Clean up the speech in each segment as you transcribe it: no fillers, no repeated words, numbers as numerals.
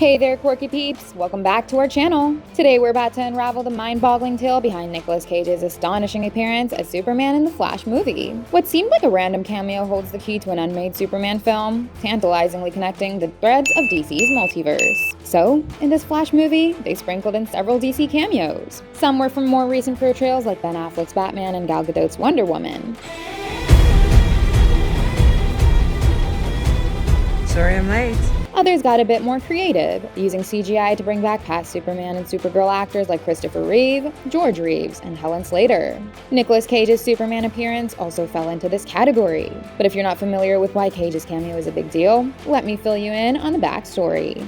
Hey there, quirky peeps! Welcome back to our channel. Today we're about to unravel the mind-boggling tale behind Nicolas Cage's astonishing appearance as Superman in the Flash movie. What seemed like a random cameo holds the key to an unmade Superman film, tantalizingly connecting the threads of DC's multiverse. So, in this Flash movie, they sprinkled in several DC cameos. Some were from more recent portrayals like Ben Affleck's Batman and Gal Gadot's Wonder Woman. Sorry I'm late. Others got a bit more creative, using CGI to bring back past Superman and Supergirl actors like Christopher Reeve, George Reeves, and Helen Slater. Nicolas Cage's Superman appearance also fell into this category. But if you're not familiar with why Cage's cameo is a big deal, let me fill you in on the backstory.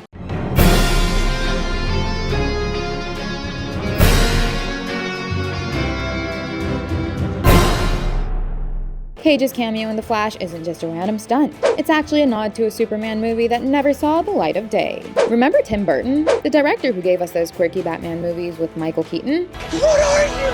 Cage's cameo in The Flash isn't just a random stunt. It's actually a nod to a Superman movie that never saw the light of day. Remember Tim Burton, the director who gave us those quirky Batman movies with Michael Keaton? What are you?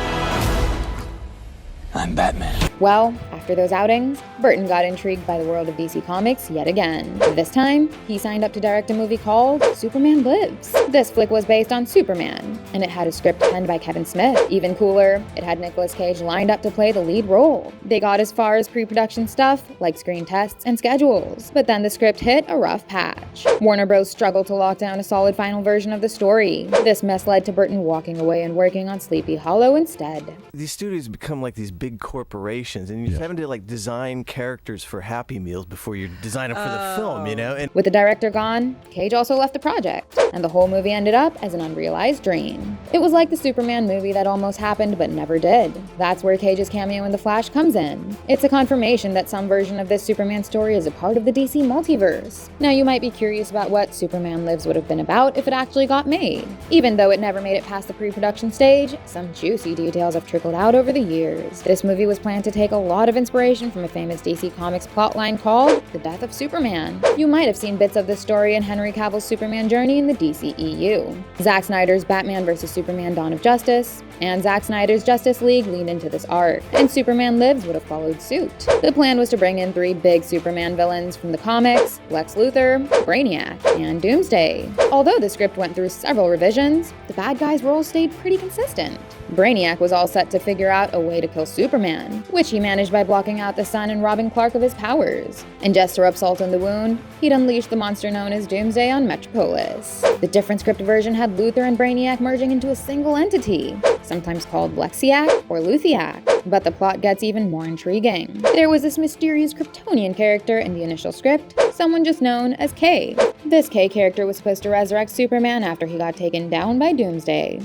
I'm Batman. Well, after those outings, Burton got intrigued by the world of DC Comics yet again. This time, he signed up to direct a movie called Superman Lives. This flick was based on Superman, and it had a script penned by Kevin Smith. Even cooler, it had Nicolas Cage lined up to play the lead role. They got as far as pre-production stuff, like screen tests and schedules, but then the script hit a rough patch. Warner Bros. Struggled to lock down a solid final version of the story. This mess led to Burton walking away and working on Sleepy Hollow instead. These studios become like these big corporations, and you're having to like design characters for Happy Meals before you design them for the film, you know? And with the director gone, Cage also left the project, and the whole movie ended up as an unrealized dream. It was like the Superman movie that almost happened but never did. That's where Cage's cameo in The Flash comes in. It's a confirmation that some version of this Superman story is a part of the DC multiverse. Now you might be curious about what Superman Lives would have been about if it actually got made. Even though it never made it past the pre-production stage, some juicy details have trickled out over the years. This movie was planned to take a lot of inspiration from a famous DC Comics plotline called The Death of Superman. You might have seen bits of this story in Henry Cavill's Superman journey in the DCEU. Zack Snyder's Batman vs. Superman Dawn of Justice and Zack Snyder's Justice League leaned into this arc, and Superman Lives would have followed suit. The plan was to bring in three big Superman villains from the comics: Lex Luthor, Brainiac, and Doomsday. Although the script went through several revisions, the bad guy's role stayed pretty consistent. Brainiac was all set to figure out a way to kill Superman, which he managed by blocking out the sun and robbing Clark of his powers. And just to rub salt in the wound, he'd unleashed the monster known as Doomsday on Metropolis. The different script version had Luthor and Brainiac merging into a single entity, sometimes called Lexiac or Luthiac. But the plot gets even more intriguing. There was this mysterious Kryptonian character in the initial script, someone just known as K. This K character was supposed to resurrect Superman after he got taken down by Doomsday.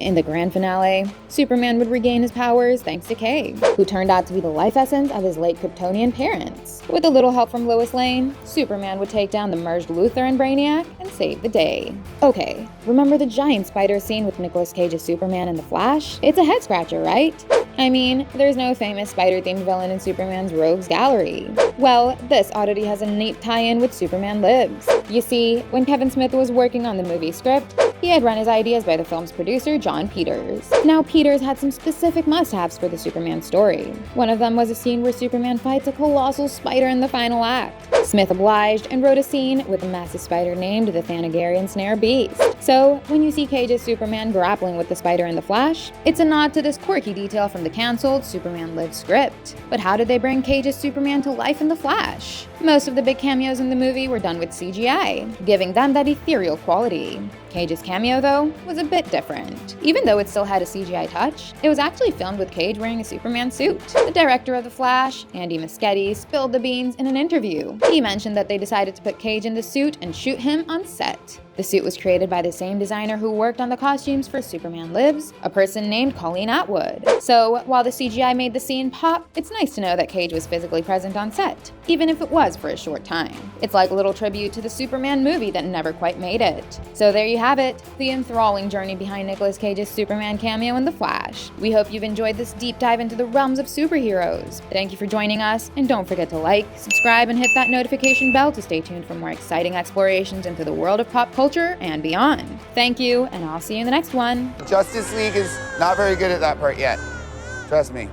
In the grand finale, Superman would regain his powers thanks to K, who turned out to be the life essence of his late Kryptonian parents. With a little help from Lois Lane, Superman would take down the merged Luthor and Brainiac and save the day. Okay, remember the giant spider scene with Nicolas Cage's Superman in The Flash? It's a head-scratcher, right? I mean, there's no famous spider-themed villain in Superman's Rogues Gallery. Well, this oddity has a neat tie-in with Superman Lives. You see, when Kevin Smith was working on the movie script, he had run his ideas by the film's producer, John Peters. Now, Peters had some specific must-haves for the Superman story. One of them was a scene where Superman fights a colossal spider in the final act. Smith obliged and wrote a scene with a massive spider named the Thanagarian Snare Beast. So, when you see Cage's Superman grappling with the spider in The Flash, it's a nod to this quirky detail from the cancelled Superman Lives script. But how did they bring Cage's Superman to life in The Flash? Most of the big cameos in the movie were done with CGI, giving them that ethereal quality. Cage's cameo, though, was a bit different. Even though it still had a CGI touch, it was actually filmed with Cage wearing a Superman suit. The director of The Flash, Andy Muschietti, spilled the beans in an interview. He mentioned that they decided to put Cage in the suit and shoot him on set. The suit was created by the same designer who worked on the costumes for Superman Lives, a person named Colleen Atwood. So, while the CGI made the scene pop, it's nice to know that Cage was physically present on set, even if it was for a short time. It's like a little tribute to the Superman movie that never quite made it. So there you have it, the enthralling journey behind Nicolas Cage's Superman cameo in The Flash. We hope you've enjoyed this deep dive into the realms of superheroes. Thank you for joining us, and don't forget to like, subscribe, and hit that notification bell to stay tuned for more exciting explorations into the world of pop culture and beyond. Thank you, and I'll see you in the next one. Justice League is not very good at that part yet. Trust me.